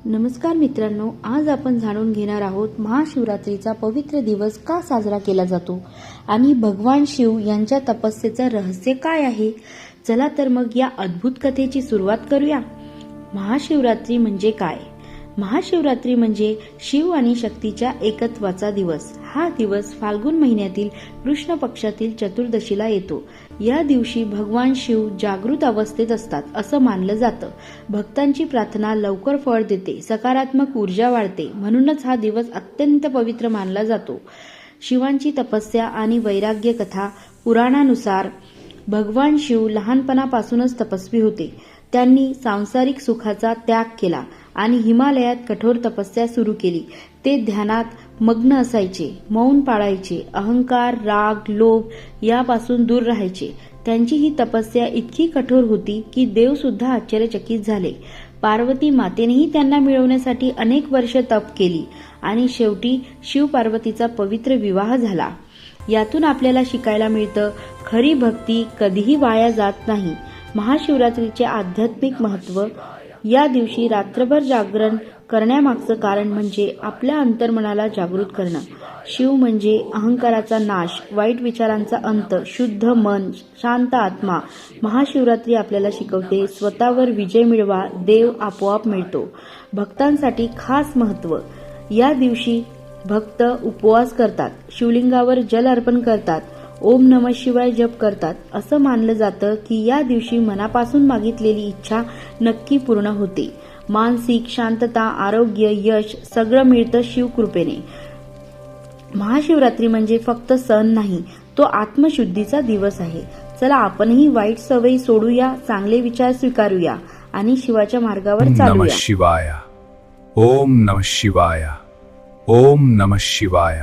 नमस्कार मित्रांनो, आज आपण जाणून घेणार आहोत महाशिवरात्रीचा पवित्र दिवस का साजरा केला जातो आणि भगवान शिव यांच्या तपस्येचं रहस्य काय आहे. चला तर मग या अद्भुत कथेची सुरुवात करूया. महाशिवरात्री म्हणजे काय? महाशिवरात्री म्हणजे शिव आणि शक्तीच्या एकत्वाचा दिवस. हा दिवस फाल्गुन महिन्यातील कृष्ण पक्षातील चतुर्दशीला येतो. या दिवशी भगवान शिव जागृत अवस्थेत असतात असं मानलं जातं. भक्तांची प्रार्थना लवकर फळ देते, सकारात्मक ऊर्जा वाढते, म्हणूनच हा दिवस अत्यंत पवित्र मानला जातो. शिवांची तपस्या आणि वैराग्य कथा. पुराणानुसार भगवान शिव लहानपणापासूनच तपस्वी होते. त्यांनी सांसारिक सुखाचा त्याग केला आणि हिमालयात कठोर तपस्या सुरू केली. ते ध्यानात मग्न असायचे, मौन पाळायचे, अहंकार, राग, लोभ यापासून दूर राहायचे. त्यांची ही तपस्या इतकी कठोर होती की देव सुद्धा आश्चर्यचकित झाले. पार्वती मातेनेही त्यांना मिळवण्यासाठी अनेक वर्ष तप केली आणि शेवटी शिव पार्वतीचा पवित्र विवाह झाला. यातून आपल्याला शिकायला मिळतं, खरी भक्ती कधीही वाया जात नाही. महाशिवरात्रीचे आध्यात्मिक महत्त्व. या दिवशी रात्रभर जागरण करण्यामागचं कारण म्हणजे आपल्या अंतर्मनाला जागृत करणं. शिव म्हणजे अहंकाराचा नाश, वाईट विचारांचा अंत, शुद्ध मन, शांत आत्मा. महाशिवरात्री आपल्याला शिकवते, स्वतःवर विजय मिळवा, देव आपोआप मिळतो. भक्तांसाठी खास महत्त्व. या दिवशी भक्त उपवास करतात, शिवलिंगावर जल अर्पण करतात, ओम नमः शिवाय जप करतात. असं मानलं जातं की या दिवशी मनापासून मागितलेली इच्छा नक्की पूर्ण होते. मानसिक शांतता, आरोग्य, यश सगळं मिळतं शिवकृपेने. महाशिवरात्री म्हणजे फक्त सण नाही, तो आत्मशुद्धीचा दिवस आहे. चला आपणही वाईट सवयी सोडूया, चांगले विचार स्वीकारूया आणि शिवाच्या मार्गावर चालूया. शिवाय. ओम नमः शिवाय. ओम नमः शिवाय.